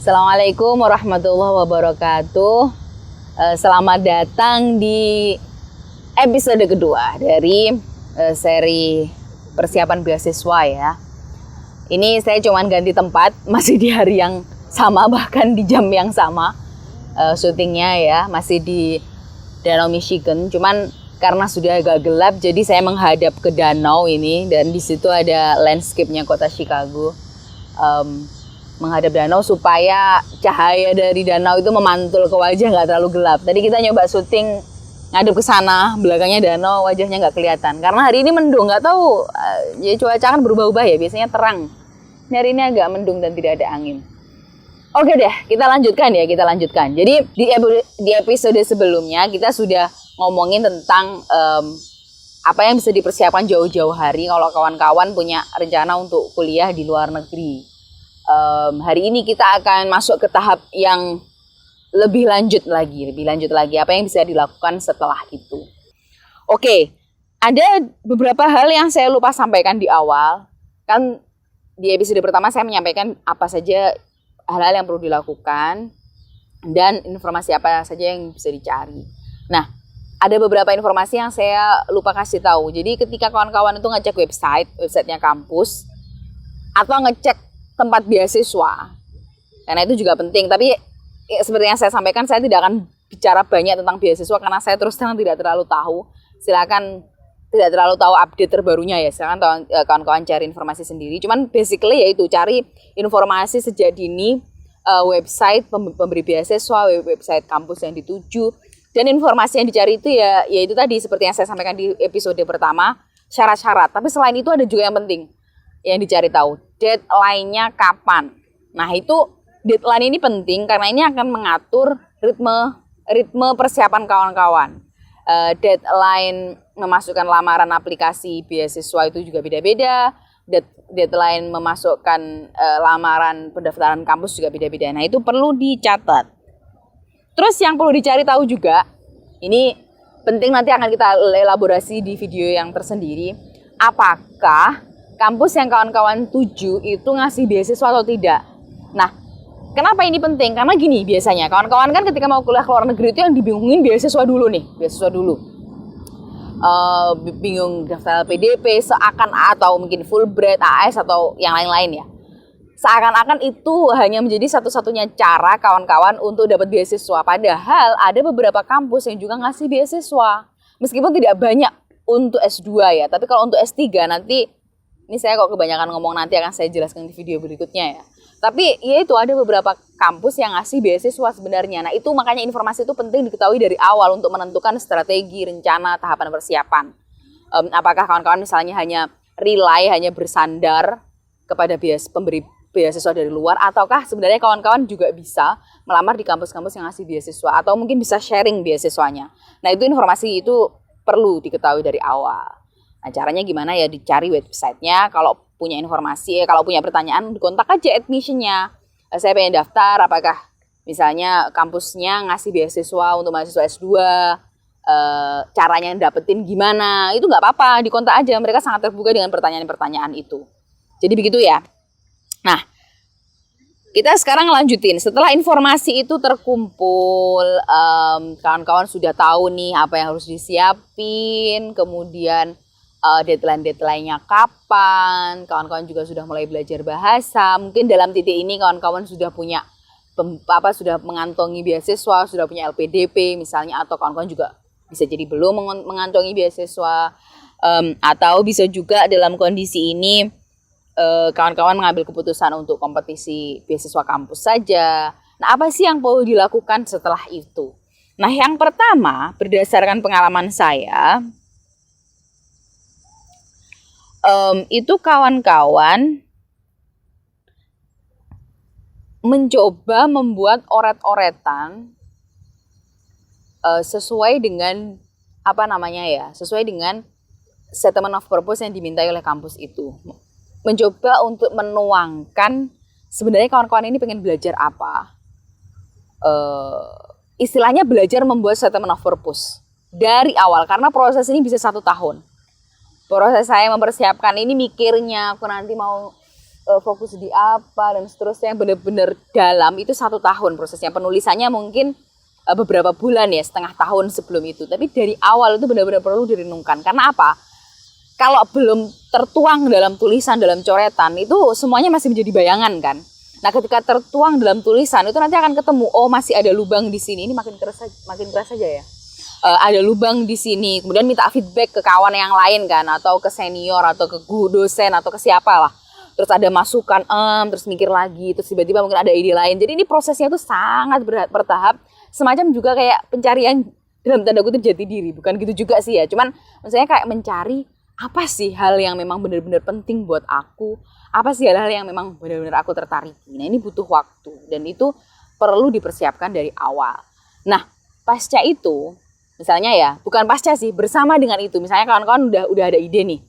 Assalamualaikum warahmatullahi wabarakatuh. Selamat datang di episode kedua dari seri persiapan beasiswa ya. Ini saya cuman ganti tempat, masih di hari yang sama, bahkan di jam yang sama. Syutingnya ya, masih di Danau Michigan. Cuman karena sudah agak gelap, jadi saya menghadap ke danau ini, dan di situ ada landscape-nya kota Chicago. Menghadap danau supaya cahaya dari danau itu memantul ke wajah, nggak terlalu gelap. Tadi kita nyoba syuting ngadep ke sana, belakangnya danau, wajahnya nggak kelihatan. Karena hari ini mendung, nggak tahu, ya cuaca kan berubah-ubah ya, biasanya terang. Ini hari ini agak mendung dan tidak ada angin. Oke deh, kita lanjutkan. Jadi di episode sebelumnya kita sudah ngomongin tentang apa yang bisa dipersiapkan jauh-jauh hari kalau kawan-kawan punya rencana untuk kuliah di luar negeri. Hari ini kita akan masuk ke tahap yang lebih lanjut lagi. Apa yang bisa dilakukan setelah itu. Oke, ada beberapa hal yang saya lupa sampaikan di awal. Kan di episode pertama saya menyampaikan apa saja hal-hal yang perlu dilakukan dan informasi apa saja yang bisa dicari. Nah, ada beberapa informasi yang saya lupa kasih tahu. Jadi ketika kawan-kawan itu ngecek websitenya kampus atau ngecek tempat beasiswa, karena itu juga penting. Tapi seperti yang saya sampaikan, saya tidak akan bicara banyak tentang beasiswa karena saya terus terang tidak terlalu tahu. Silakan tidak terlalu tahu update terbarunya ya. Silakan kawan-kawan cari informasi sendiri. Cuman basically yaitu cari informasi sejak dini, website pemberi beasiswa, website kampus yang dituju, dan informasi yang dicari itu ya itu tadi seperti yang saya sampaikan di episode pertama, syarat-syarat. Tapi selain itu ada juga yang penting yang dicari tahu, deadline-nya kapan. Nah, itu deadline ini penting karena ini akan mengatur ritme persiapan kawan-kawan. Deadline memasukkan lamaran aplikasi beasiswa itu juga beda-beda. Deadline memasukkan lamaran pendaftaran kampus juga beda-beda. Nah, itu perlu dicatat. Terus yang perlu dicari tahu juga, ini penting, nanti akan kita elaborasi di video yang tersendiri, apakah kampus yang kawan-kawan tuju itu ngasih beasiswa atau tidak. Nah, kenapa ini penting? Karena gini, biasanya kawan-kawan kan ketika mau kuliah ke luar negeri itu yang dibingungin beasiswa dulu. Bingung daftar LPDP, atau mungkin Fulbright, AS, atau yang lain-lain ya. Seakan-akan itu hanya menjadi satu-satunya cara kawan-kawan untuk dapat beasiswa. Padahal ada beberapa kampus yang juga ngasih beasiswa. Meskipun tidak banyak untuk S2 ya, tapi kalau untuk S3 nanti, ini saya kok kebanyakan ngomong, nanti akan saya jelaskan di video berikutnya ya. Tapi ya itu ada beberapa kampus yang ngasih beasiswa sebenarnya. Nah, itu makanya informasi itu penting diketahui dari awal untuk menentukan strategi, rencana, tahapan persiapan. Apakah kawan-kawan misalnya hanya bersandar kepada pemberi beasiswa dari luar, ataukah sebenarnya kawan-kawan juga bisa melamar di kampus-kampus yang ngasih beasiswa, atau mungkin bisa sharing beasiswanya. Nah, itu informasi itu perlu diketahui dari awal. Nah, caranya gimana ya? Dicari websitenya. Kalau punya informasi, kalau punya pertanyaan, dikontak aja admissionnya. Saya pengen daftar, apakah misalnya kampusnya ngasih beasiswa untuk mahasiswa S2, caranya dapetin gimana, itu nggak apa-apa, dikontak aja. Mereka sangat terbuka dengan pertanyaan-pertanyaan itu. Jadi begitu ya. Nah, kita sekarang lanjutin. Setelah informasi itu terkumpul, kawan-kawan sudah tahu nih apa yang harus disiapin, kemudian deadline-nya kapan, kawan-kawan juga sudah mulai belajar bahasa. Mungkin dalam titik ini kawan-kawan sudah punya sudah mengantongi beasiswa, sudah punya LPDP misalnya, atau kawan-kawan juga bisa jadi belum mengantongi beasiswa, atau bisa juga dalam kondisi ini kawan-kawan mengambil keputusan untuk kompetisi beasiswa kampus saja. Nah, apa sih yang perlu dilakukan setelah itu? Nah, yang pertama, berdasarkan pengalaman saya, itu kawan-kawan mencoba membuat oret-oretan sesuai dengan sesuai dengan statement of purpose yang dimintai oleh kampus itu. Mencoba untuk menuangkan sebenarnya kawan-kawan ini pengen belajar apa. Istilahnya belajar membuat statement of purpose dari awal, karena proses ini bisa 1 tahun. Proses saya mempersiapkan ini, mikirnya aku nanti mau fokus di apa dan seterusnya, yang benar-benar dalam itu 1 tahun prosesnya. Penulisannya mungkin beberapa bulan ya, setengah tahun sebelum itu. Tapi dari awal itu benar-benar perlu direnungkan. Karena apa? Kalau belum tertuang dalam tulisan, dalam coretan, itu semuanya masih menjadi bayangan kan. Nah, ketika tertuang dalam tulisan itu nanti akan ketemu, oh masih ada lubang di sini. Ini makin keras aja ya. Ada lubang di sini. Kemudian minta feedback ke kawan yang lain kan, atau ke senior, atau ke guru, dosen, atau ke siapa lah. Terus ada masukan, terus mikir lagi, terus tiba-tiba mungkin ada ide lain. Jadi ini prosesnya tuh sangat bertahap, semacam juga kayak pencarian dalam tanda kutip jati diri. Bukan gitu juga sih ya, cuman maksudnya kayak mencari apa sih hal yang memang benar-benar penting buat aku, apa sih hal-hal yang memang benar-benar aku tertarik. Nah ini butuh waktu, dan itu perlu dipersiapkan dari awal. Nah pasca itu, misalnya ya, bukan pasca sih, bersama dengan itu, misalnya kawan-kawan udah ada ide nih,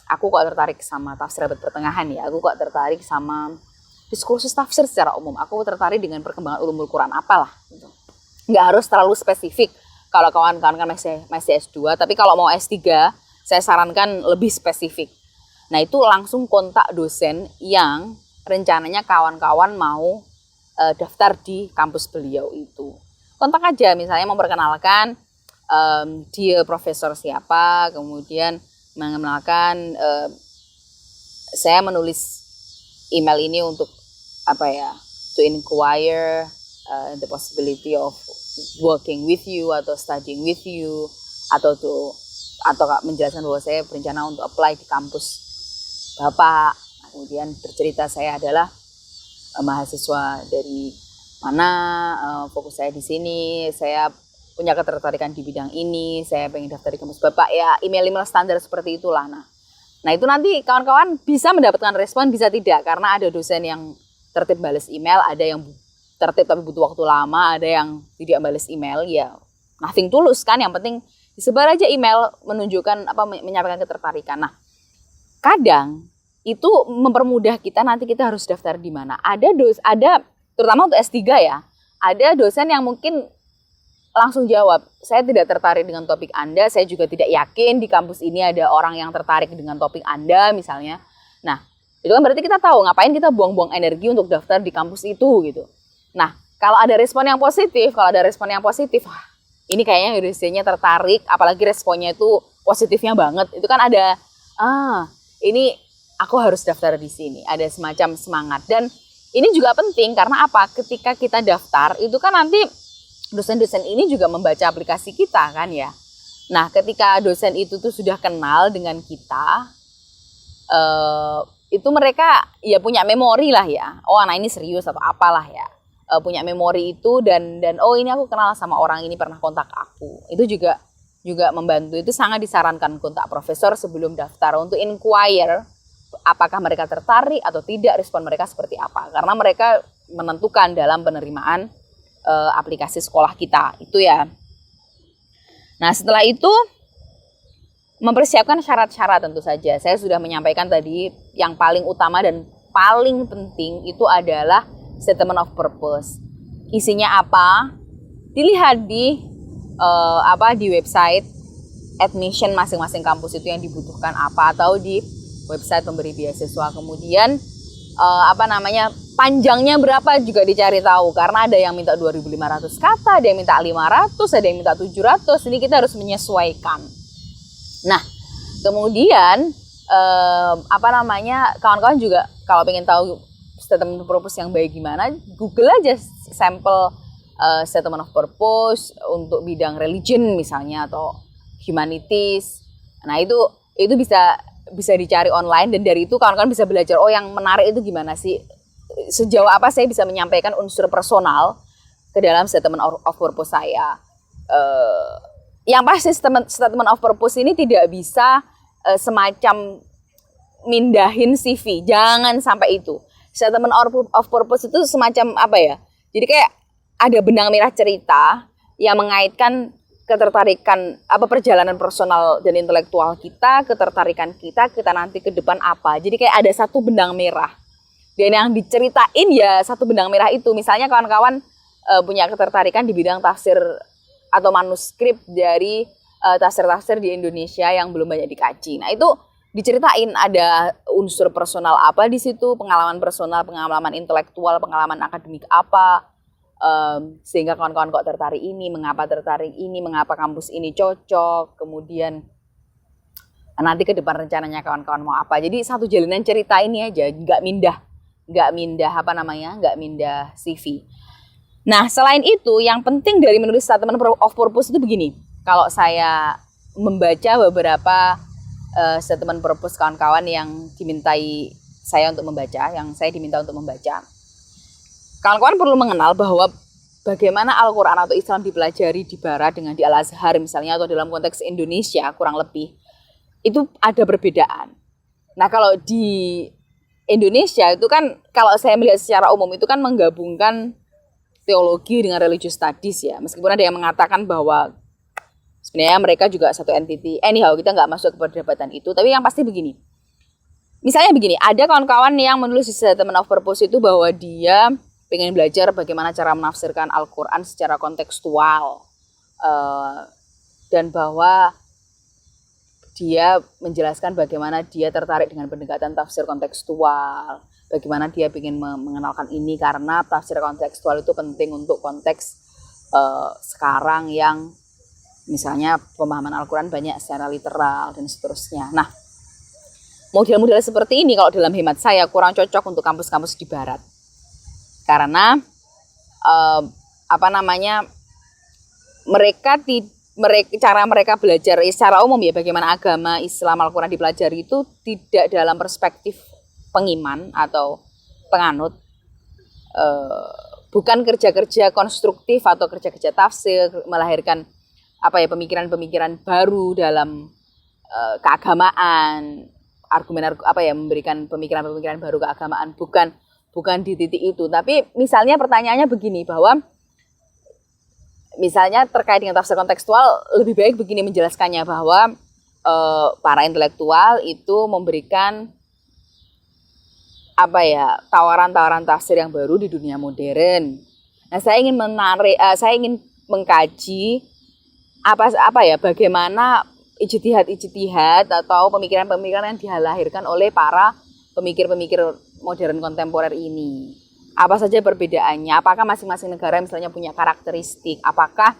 aku kok tertarik sama tafsir abad pertengahan ya, aku kok tertarik sama diskursus tafsir secara umum, aku tertarik dengan perkembangan ulumul Quran apalah gitu. Nggak harus terlalu spesifik kalau kawan-kawan kan masih S2, tapi kalau mau S3 saya sarankan lebih spesifik. Nah itu langsung kontak dosen yang rencananya kawan-kawan mau daftar di kampus beliau itu. Kontak aja, misalnya memperkenalkan dia profesor siapa, kemudian mengenalkan saya menulis email ini untuk apa ya, to inquire the possibility of working with you atau studying with you, atau menjelaskan bahwa saya berencana untuk apply di kampus Bapak. Kemudian bercerita saya adalah mahasiswa dari mana, fokus saya di sini, saya punya ketertarikan di bidang ini, saya pengen daftar di kampus Bapak, ya email-email standar seperti itulah. Nah itu nanti kawan-kawan bisa mendapatkan respon, bisa tidak, karena ada dosen yang tertib balas email, ada yang tertib tapi butuh waktu lama, ada yang tidak balas email, ya nothing tulus kan, yang penting disebar aja email menunjukkan menyampaikan ketertarikan. Nah kadang itu mempermudah kita, nanti kita harus daftar di mana. Ada terutama untuk S3 ya, ada dosen yang mungkin langsung jawab, saya tidak tertarik dengan topik Anda, saya juga tidak yakin di kampus ini ada orang yang tertarik dengan topik Anda misalnya. Nah, itu kan berarti kita tahu ngapain kita buang-buang energi untuk daftar di kampus itu gitu. Nah, kalau ada respon yang positif, ini kayaknya dosennya tertarik, apalagi responnya itu positifnya banget, itu kan ada, ini aku harus daftar di sini, ada semacam semangat. Dan ini juga penting karena apa? Ketika kita daftar, itu kan nanti dosen-dosen ini juga membaca aplikasi kita kan ya. Nah ketika dosen itu tuh sudah kenal dengan kita, itu mereka ya punya memori lah ya. Oh anak ini serius atau apalah ya. Punya memori itu dan oh ini aku kenal sama orang ini, pernah kontak aku. Itu juga membantu. Itu sangat disarankan kontak profesor sebelum daftar untuk inquire apakah mereka tertarik atau tidak, respon mereka seperti apa. Karena mereka menentukan dalam penerimaan aplikasi sekolah kita itu ya. Nah setelah itu mempersiapkan syarat-syarat tentu saja. Saya sudah menyampaikan tadi yang paling utama dan paling penting itu adalah statement of purpose. Isinya apa? Dilihat di website admission masing-masing kampus itu yang dibutuhkan apa, atau di website pemberi beasiswa. Kemudian panjangnya berapa juga dicari tahu, karena ada yang minta 2.500 kata, ada yang minta 500, ada yang minta 700. Ini kita harus menyesuaikan. Nah, kemudian kawan-kawan juga kalau pengen tahu statement of purpose yang baik gimana, Google aja sampel statement of purpose untuk bidang religion misalnya atau humanities. Nah, itu bisa dicari online, dan dari itu kawan-kawan bisa belajar, oh yang menarik itu gimana sih, sejauh apa saya bisa menyampaikan unsur personal ke dalam statement of purpose saya. Yang pasti statement of purpose ini tidak bisa semacam mindahin CV, jangan sampai itu. Statement of purpose itu semacam apa ya, jadi kayak ada benang merah cerita yang mengaitkan ketertarikan perjalanan personal dan intelektual kita, ketertarikan kita nanti ke depan apa. Jadi kayak ada satu benang merah. Dan yang diceritain ya satu benang merah itu. Misalnya kawan-kawan punya ketertarikan di bidang tafsir atau manuskrip dari tafsir-tafsir di Indonesia yang belum banyak dikaji. Nah itu diceritain ada unsur personal apa di situ, pengalaman personal, pengalaman intelektual, pengalaman akademik apa, sehingga kawan-kawan kok tertarik ini, mengapa kampus ini cocok, kemudian nanti ke depan rencananya kawan-kawan mau apa. Jadi satu jalinan cerita ini aja, nggak mindah CV. Nah, selain itu, yang penting dari menulis statement of purpose itu begini. Kalau saya membaca beberapa statement purpose kawan-kawan yang dimintai saya untuk membaca, yang saya diminta untuk membaca, kawan-kawan perlu mengenal bahwa bagaimana Al-Quran atau Islam dipelajari di Barat dengan di Al-Azhar misalnya, atau dalam konteks Indonesia kurang lebih, itu ada perbedaan. Nah, kalau di Indonesia itu kan, kalau saya melihat secara umum itu kan menggabungkan teologi dengan religious studies ya. Meskipun ada yang mengatakan bahwa sebenarnya mereka juga satu entity. Anyhow, kita nggak masuk ke perdebatan itu. Tapi yang pasti begini. Misalnya begini, ada kawan-kawan yang menulis di statement of purpose itu bahwa dia pengen belajar bagaimana cara menafsirkan Al-Quran secara kontekstual. Dan bahwa dia menjelaskan bagaimana dia tertarik dengan pendekatan tafsir kontekstual. Bagaimana dia ingin mengenalkan ini karena tafsir kontekstual itu penting untuk konteks sekarang yang misalnya pemahaman Al-Quran banyak secara literal dan seterusnya. Nah, model-model seperti ini kalau dalam hemat saya kurang cocok untuk kampus-kampus di Barat. Karena cara mereka belajar secara umum ya, bagaimana agama Islam Al-Quran dipelajari itu tidak dalam perspektif pengiman atau penganut, bukan kerja-kerja konstruktif atau kerja-kerja tafsir melahirkan pemikiran-pemikiran baru dalam keagamaan, memberikan pemikiran-pemikiran baru keagamaan, bukan di titik itu. Tapi misalnya pertanyaannya begini, bahwa misalnya terkait dengan tafsir kontekstual, lebih baik begini menjelaskannya, bahwa para intelektual itu memberikan tawaran-tawaran tafsir yang baru di dunia modern. Nah, saya ingin mengkaji bagaimana ijtihad atau pemikiran-pemikiran yang dilahirkan oleh para pemikir-pemikir modern kontemporer ini. Apa saja perbedaannya? Apakah masing-masing negara misalnya punya karakteristik? Apakah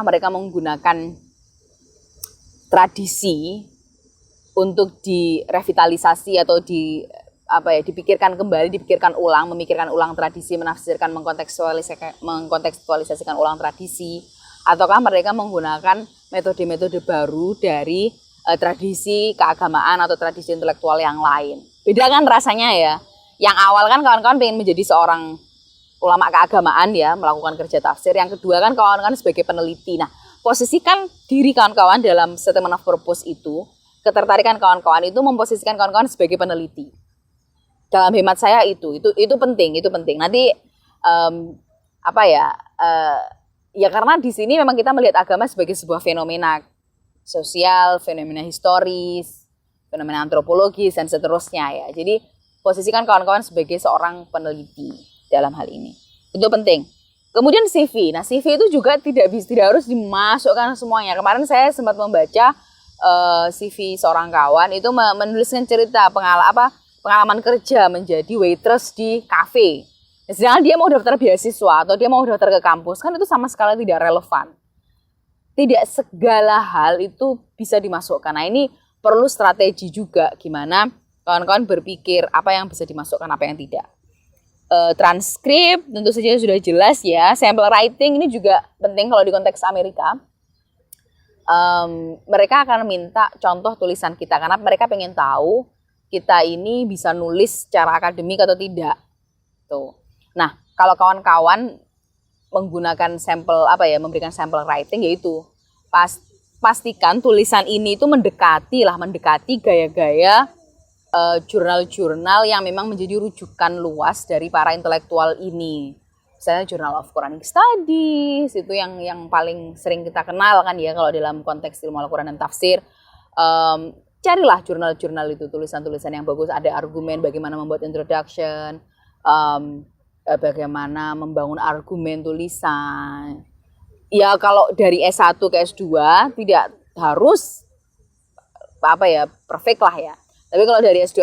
mereka menggunakan tradisi untuk direvitalisasi atau memikirkan ulang tradisi, menafsirkan, mengkontekstualisasikan ulang tradisi, ataukah mereka menggunakan metode-metode baru dari tradisi keagamaan atau tradisi intelektual yang lain. Beda kan rasanya ya. Yang awal kan kawan-kawan pengen menjadi seorang ulama keagamaan ya, melakukan kerja tafsir. Yang kedua kan kawan-kawan sebagai peneliti. Nah, posisikan diri kawan-kawan dalam statement of purpose itu, ketertarikan kawan-kawan itu memposisikan kawan-kawan sebagai peneliti. Dalam hemat saya itu penting. Nanti karena di sini memang kita melihat agama sebagai sebuah fenomena sosial, fenomena historis, fenomena antropologis dan seterusnya ya. Jadi posisikan kawan-kawan sebagai seorang peneliti dalam hal ini. Itu penting. Kemudian CV. Nah, CV itu juga tidak harus dimasukkan semuanya. Kemarin saya sempat membaca CV seorang kawan itu menuliskan cerita pengalaman kerja menjadi waitress di kafe. Sedangkan dia mau daftar beasiswa atau dia mau daftar ke kampus, kan itu sama sekali tidak relevan. Tidak segala hal itu bisa dimasukkan. Nah, ini perlu strategi juga, gimana kawan-kawan berpikir apa yang bisa dimasukkan, apa yang tidak. Transkrip tentu saja sudah jelas ya. Sample writing ini juga penting kalau di konteks Amerika. Mereka akan minta contoh tulisan kita karena mereka pengen tahu kita ini bisa nulis secara akademik atau tidak. Tuh. Nah, kalau kawan-kawan menggunakan memberikan sampel writing, yaitu pastikan tulisan ini itu mendekati gaya-gaya jurnal-jurnal yang memang menjadi rujukan luas dari para intelektual ini. Misalnya Journal of Quranic Studies, itu yang paling sering kita kenal kan ya kalau dalam konteks ilmu Al-Quran dan tafsir. Carilah jurnal-jurnal itu, tulisan-tulisan yang bagus, ada argumen bagaimana membuat introduction, bagaimana membangun argumen tulisan. Ya kalau dari S1 ke S2 tidak harus perfect lah ya. Tapi kalau dari S2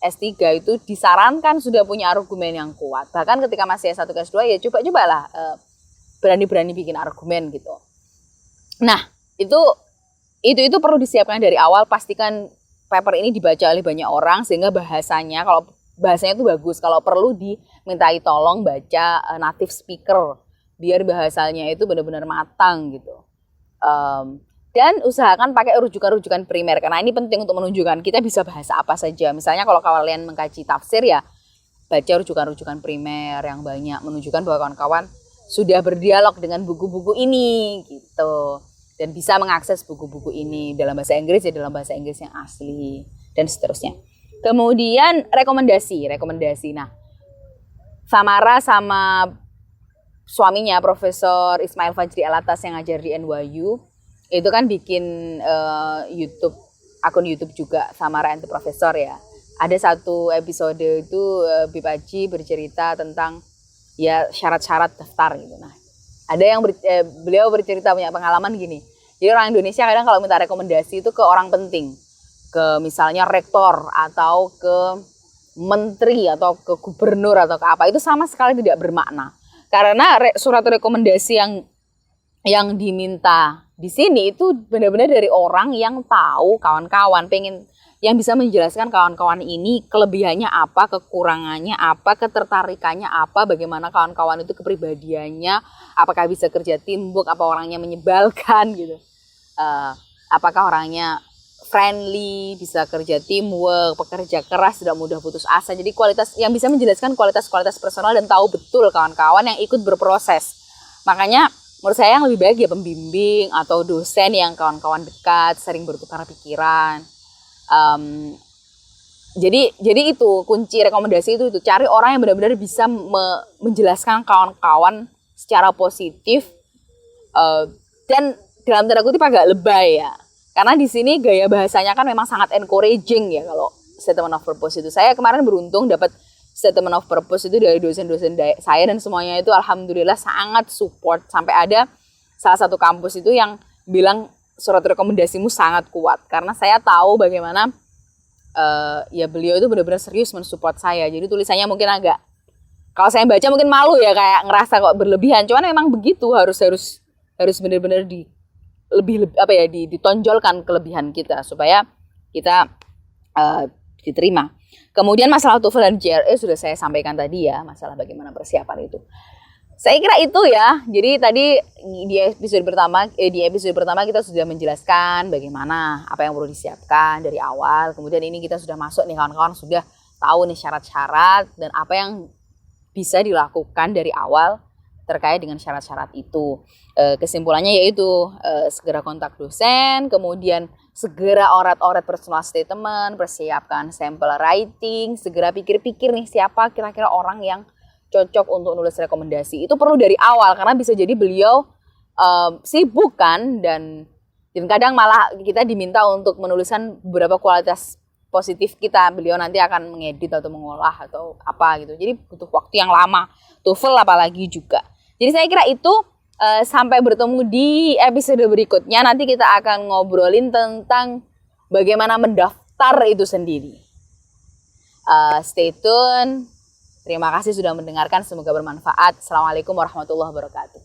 S3 itu disarankan sudah punya argumen yang kuat. Bahkan ketika masih S1 ke S2 ya coba-cobalah berani-berani bikin argumen gitu. Nah, itu perlu disiapkan dari awal, pastikan paper ini dibaca oleh banyak orang sehingga bahasanya, kalau bahasanya itu bagus, kalau perlu dimintai tolong baca native speaker biar bahasanya itu benar-benar matang gitu. Dan usahakan pakai rujukan-rujukan primer, karena ini penting untuk menunjukkan kita bisa bahasa apa saja. Misalnya kalau kalian mengkaji tafsir ya, baca rujukan-rujukan primer yang banyak, menunjukkan bahwa kawan-kawan sudah berdialog dengan buku-buku ini gitu. Dan bisa mengakses buku-buku ini dalam bahasa Inggris ya dalam bahasa Inggris yang asli, dan seterusnya. Kemudian rekomendasi. Nah, Samara sama suaminya Profesor Ismail Fajri Alatas yang ngajar di NYU, itu kan bikin akun YouTube juga, Samara and the Professor ya. Ada satu episode itu Bib Aji bercerita tentang ya syarat-syarat daftar gitu. Nah, ada yang beliau bercerita punya pengalaman gini. Jadi orang Indonesia kadang kalau minta rekomendasi itu ke orang penting, ke misalnya rektor atau ke menteri atau ke gubernur atau ke apa, itu sama sekali tidak bermakna. Karena surat rekomendasi yang diminta di sini itu benar-benar dari orang yang tahu kawan-kawan, yang bisa menjelaskan kawan-kawan ini kelebihannya apa, kekurangannya apa, ketertarikannya apa, bagaimana kawan-kawan itu kepribadiannya, apakah bisa kerja teamwork, apa orangnya menyebalkan gitu, apakah orangnya friendly, bisa kerja teamwork, pekerja keras, tidak mudah putus asa. Jadi kualitas yang bisa menjelaskan kualitas-kualitas personal dan tahu betul kawan-kawan yang ikut berproses. Makanya menurut saya yang lebih baik ya pembimbing atau dosen yang kawan-kawan dekat, sering bertukar pikiran. Jadi itu kunci rekomendasi itu cari orang yang benar-benar bisa menjelaskan kawan-kawan secara positif dan dalam tanda kutip agak lebay ya. Karena di sini gaya bahasanya kan memang sangat encouraging ya kalau statement of purpose itu. Saya kemarin beruntung dapat statement of purpose itu dari dosen-dosen saya dan semuanya itu alhamdulillah sangat support. Sampai ada salah satu kampus itu yang bilang surat rekomendasimu sangat kuat. Karena saya tahu bagaimana ya beliau itu benar-benar serius mensupport saya. Jadi tulisannya mungkin agak, kalau saya baca mungkin malu ya, kayak ngerasa kok berlebihan. Cuman memang begitu, harus benar-benar ditonjolkan kelebihan kita supaya kita diterima. Kemudian masalah TOEFL dan GRE sudah saya sampaikan tadi ya, masalah bagaimana persiapan itu. Saya kira itu ya. Jadi tadi di episode pertama kita sudah menjelaskan bagaimana apa yang perlu disiapkan dari awal. Kemudian ini kita sudah masuk nih, kawan-kawan sudah tahu nih syarat-syarat dan apa yang bisa dilakukan dari awal terkait dengan syarat-syarat itu. Kesimpulannya yaitu segera kontak dosen, kemudian segera orat-orat personal statement, persiapkan sampel writing, segera pikir-pikir nih siapa kira-kira orang yang cocok untuk nulis rekomendasi. Itu perlu dari awal karena bisa jadi beliau sibuk kan, dan kadang malah kita diminta untuk menuliskan beberapa kualitas positif kita. Beliau nanti akan mengedit atau mengolah atau apa gitu. Jadi butuh waktu yang lama. TOEFL apalagi juga. Jadi saya kira itu, sampai bertemu di episode berikutnya. Nanti kita akan ngobrolin tentang bagaimana mendaftar itu sendiri. Stay tune. Terima kasih sudah mendengarkan. Semoga bermanfaat. Assalamualaikum warahmatullahi wabarakatuh.